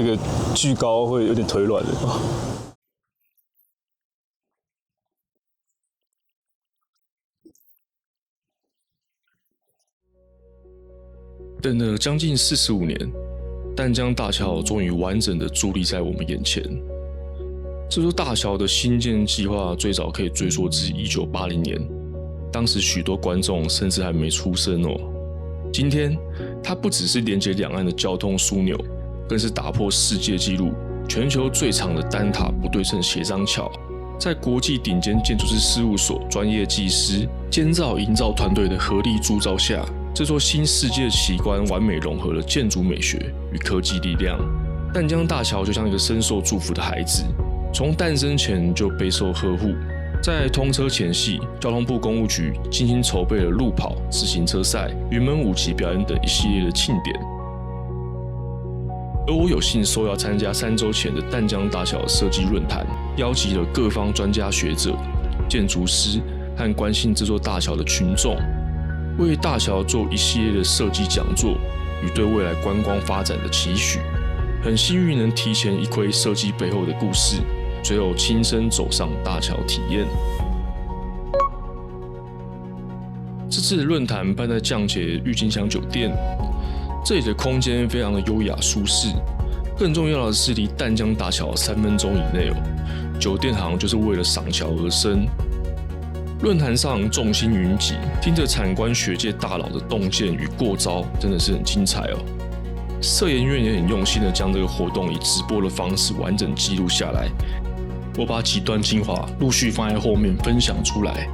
这个巨高会有点腿软的。等了将近45年，淡江大桥终于完整的伫立在我们眼前。这座大桥的兴建计划最早可以追溯至1980年，当时许多观众甚至还没出生哦。今天，它不只是连接两岸的交通枢纽，更是打破世界纪录、全球最长的单塔不对称协商桥。在国际顶尖建筑师事务所专业技师、监造营造团队的合力铸造下，这座新世界奇观完美融合了建筑美学与科技力量。淡江大桥就像一个深受祝福的孩子，从诞生前就备受呵护。在通车前夕，交通部公务局精心筹备了路跑、自行车赛、云门舞集表演等一系列的庆典。而我有幸受邀参加3周前的淡江大桥设计论坛，邀集了各方专家学者、建筑师和关心这座大桥的群众，为大桥做一系列的设计讲座与对未来观光发展的期许。很幸运能提前一窥设计背后的故事，最后亲身走上大桥体验。这次的论坛办在降捷郁金香酒店，这里的空间非常的优雅舒适，更重要的是离淡江大桥3分钟以内哦。酒店好像就是为了赏桥而生。论坛上众星云集，听着产官学界大佬的洞见与过招，真的是很精彩哦。摄研院也很用心的将这个活动以直播的方式完整记录下来，我把几段精华陆续放在后面分享出来。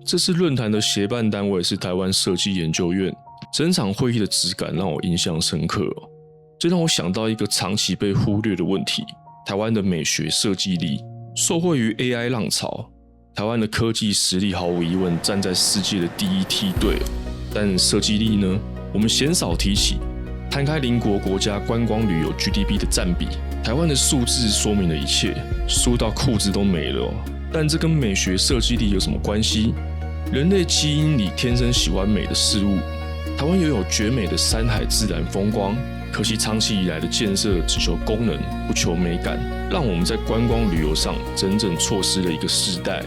这次论坛的协办单位是台湾设计研究院，整场会议的质感让我印象深刻哦。这让我想到一个长期被忽略的问题：台湾的美学设计力受惠于 AI 浪潮，台湾的科技实力毫无疑问站在世界的第一梯队，但设计力呢？我们鲜少提起。摊开邻国国家观光旅游 GDP 的占比，台湾的数字说明了一切，输到裤子都没了哦。但这跟美学设计力有什么关系？人类基因里天生喜欢美的事物，台湾拥有绝美的山海自然风光，可惜长期以来的建设只求功能，不求美感，让我们在观光旅游上整整错失了一个世代。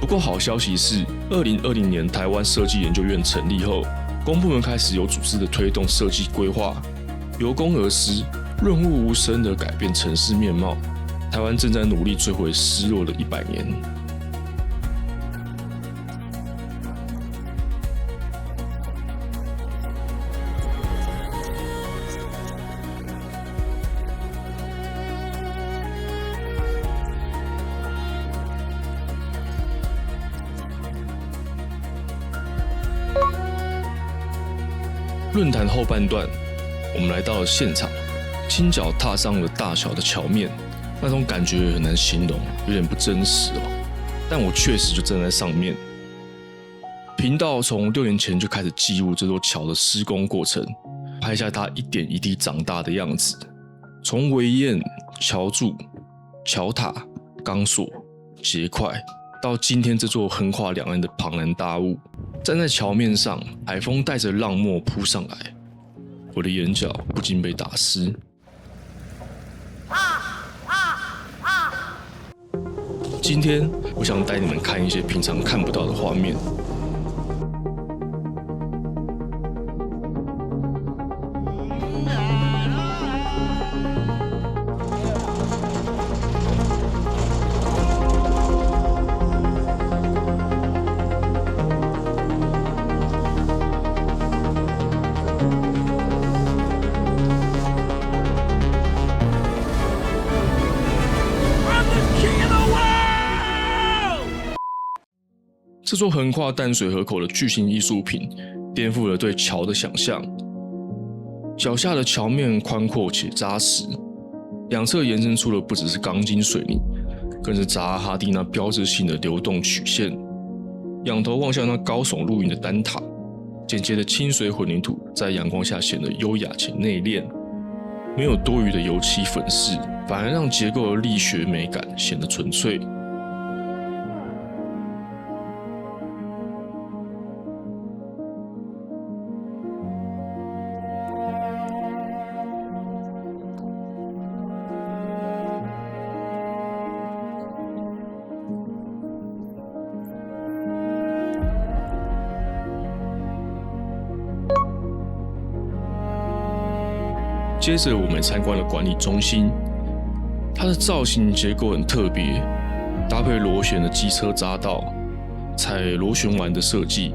不过好消息是，2020年台湾设计研究院成立后，公部门开始有组织的推动设计规划，由公而私，润物无声地改变城市面貌。台湾正在努力追回失落的100年。论坛后半段，我们来到了现场，轻脚踏上了大桥的桥面，那种感觉很难形容，有点不真实哦。但我确实就站在上面。频道从6年前就开始记录这座桥的施工过程，拍下它一点一滴长大的样子，从围堰、桥柱、桥塔、钢索、结块，到今天这座横跨两岸的庞然大物。站在桥面上，海风带着浪沫扑上来，我的眼角不禁被打湿。今天我想带你们看一些平常看不到的画面。这座横跨淡水河口的巨型艺术品，颠覆了对桥的想象。脚下的桥面宽阔且扎实，两侧延伸出的不只是钢筋水泥，更是扎哈蒂那标志性的流动曲线。仰头望向那高耸入云的丹塔，简洁的清水混凝土在阳光下显得优雅且内敛，没有多余的油漆粉饰，反而让结构的力学美感显得纯粹。接着我们参观了管理中心，它的造型结构很特别，搭配螺旋的机车匝道、采螺旋丸的设计。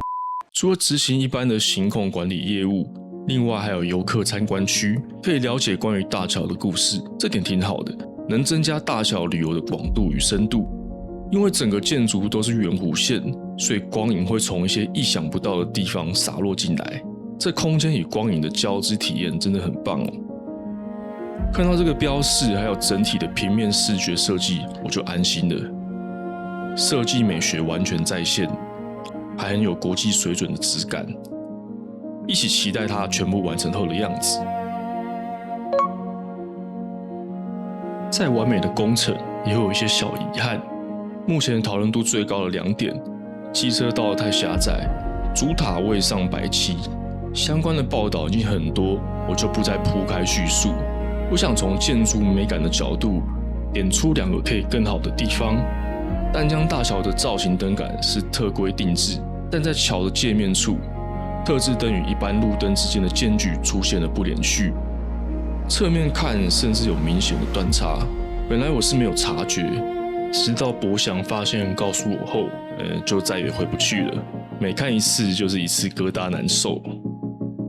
除了执行一般的行控管理业务，另外还有游客参观区，可以了解关于大桥的故事，这点挺好的，能增加大桥旅游的广度与深度。因为整个建筑都是圆弧线，所以光影会从一些意想不到的地方洒落进来，这空间与光影的交织体验真的很棒哦。看到这个标示，还有整体的平面视觉设计，我就安心了。设计美学完全在线，还很有国际水准的质感。一起期待它全部完成后的样子。再完美的工程，也会有一些小遗憾。目前讨论度最高的2点：机车道太狭窄，主塔未上白漆。相关的报道已经很多，我就不再铺开叙述。我想从建筑美感的角度点出2个可以更好的地方。淡江大桥的造型灯杆是特规定制，但在桥的界面处，特制灯与一般路灯之间的间距出现了不连续，侧面看甚至有明显的断差。本来我是没有察觉，直到博翔发现告诉我后，就再也回不去了。每看一次就是一次疙瘩难受。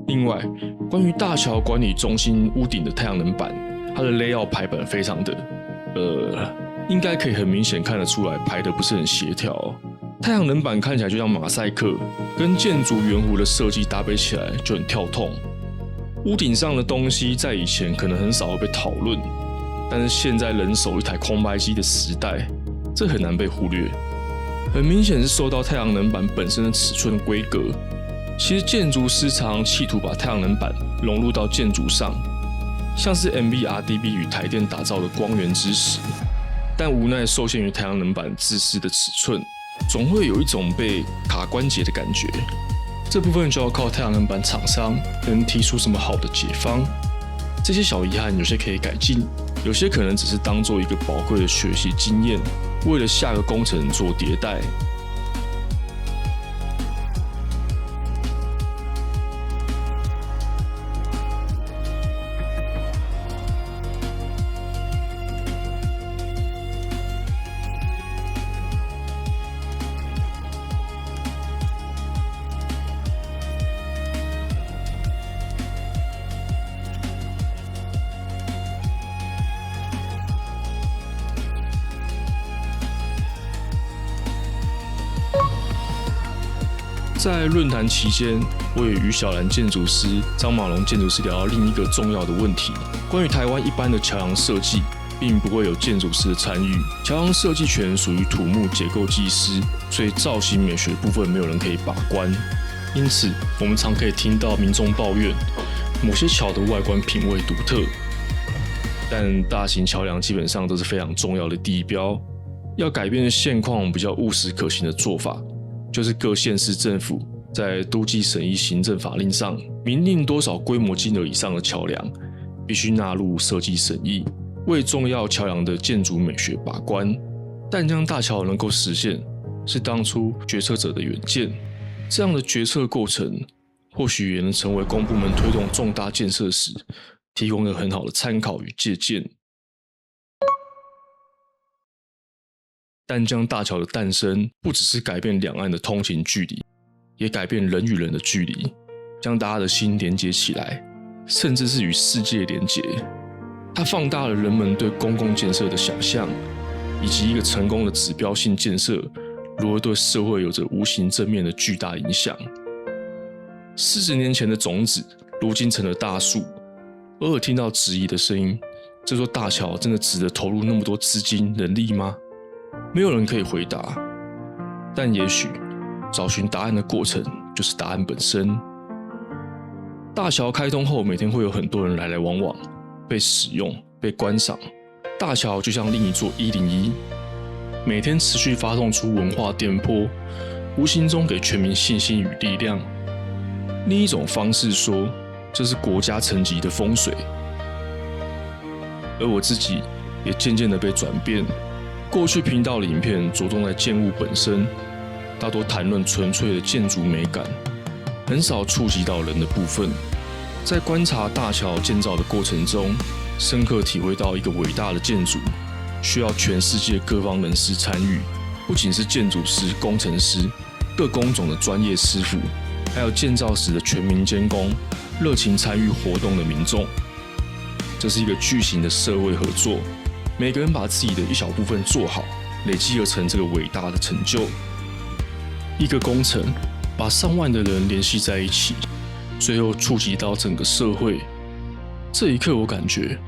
另外，关于大桥管理中心屋顶的太阳能板，它的 layout 排版非常的，应该可以很明显看得出来排得不是很协调。太阳能板看起来就像马赛克，跟建筑圆弧的设计搭配起来就很跳痛。屋顶上的东西在以前可能很少会被讨论，但是现在人手一台空拍机的时代，这很难被忽略。很明显是受到太阳能板本身的尺寸规格。其实建筑师常企图把太阳能板融入到建筑上，像是 MVRDB 与台电打造的光源之石，但无奈受限于太阳能板自私的尺寸，总会有一种被卡关节的感觉。这部分就要靠太阳能板厂商能提出什么好的解方。这些小遗憾有些可以改进，有些可能只是当做一个宝贵的学习经验，为了下个工程做迭代。在论坛期间，我与于小兰建筑师、张马龙建筑师聊到另一个重要的问题：关于台湾一般的桥梁设计，并不会有建筑师的参与，桥梁设计权属于土木结构技师，所以造型美学部分没有人可以把关。因此，我们常可以听到民众抱怨某些桥的外观品味独特，但大型桥梁基本上都是非常重要的地标。要改变现况比较务实可行的做法，就是各县市政府在都计审议行政法令上明令多少规模金额以上的桥梁必须纳入设计审议，为重要桥梁的建筑美学把关。淡江大桥能够实现，是当初决策者的远见。这样的决策过程，或许也能成为公部门推动重大建设时提供一个很好的参考与借鉴。淡江大桥的诞生，不只是改变两岸的通勤距离，也改变人与人的距离，将大家的心连接起来，甚至是与世界连结。它放大了人们对公共建设的想象，以及一个成功的指标性建设如何对社会有着无形正面的巨大影响。40年前的种子，如今成了大树。偶尔听到质疑的声音，这座大桥真的值得投入那么多资金人力吗？没有人可以回答，但也许找寻答案的过程就是答案本身。大桥开通后，每天会有很多人来来往往，被使用、被观赏。大桥就像另一座101，每天持续发送出文化电波，无形中给全民信心与力量。另一种方式说，这是国家层级的风水。而我自己也渐渐的被转变，过去频道的影片着重在建物本身，大多谈论纯粹的建筑美感，很少触及到人的部分。在观察大桥建造的过程中，深刻体会到一个伟大的建筑需要全世界各方人士参与，不仅是建筑师、工程师、各工种的专业师傅，还有建造时的全民监工、热情参与活动的民众。这是一个巨型的社会合作，每个人把自己的一小部分做好，累积而成这个伟大的成就。一个工程把上万的人联系在一起，最后触及到整个社会。这一刻，我感觉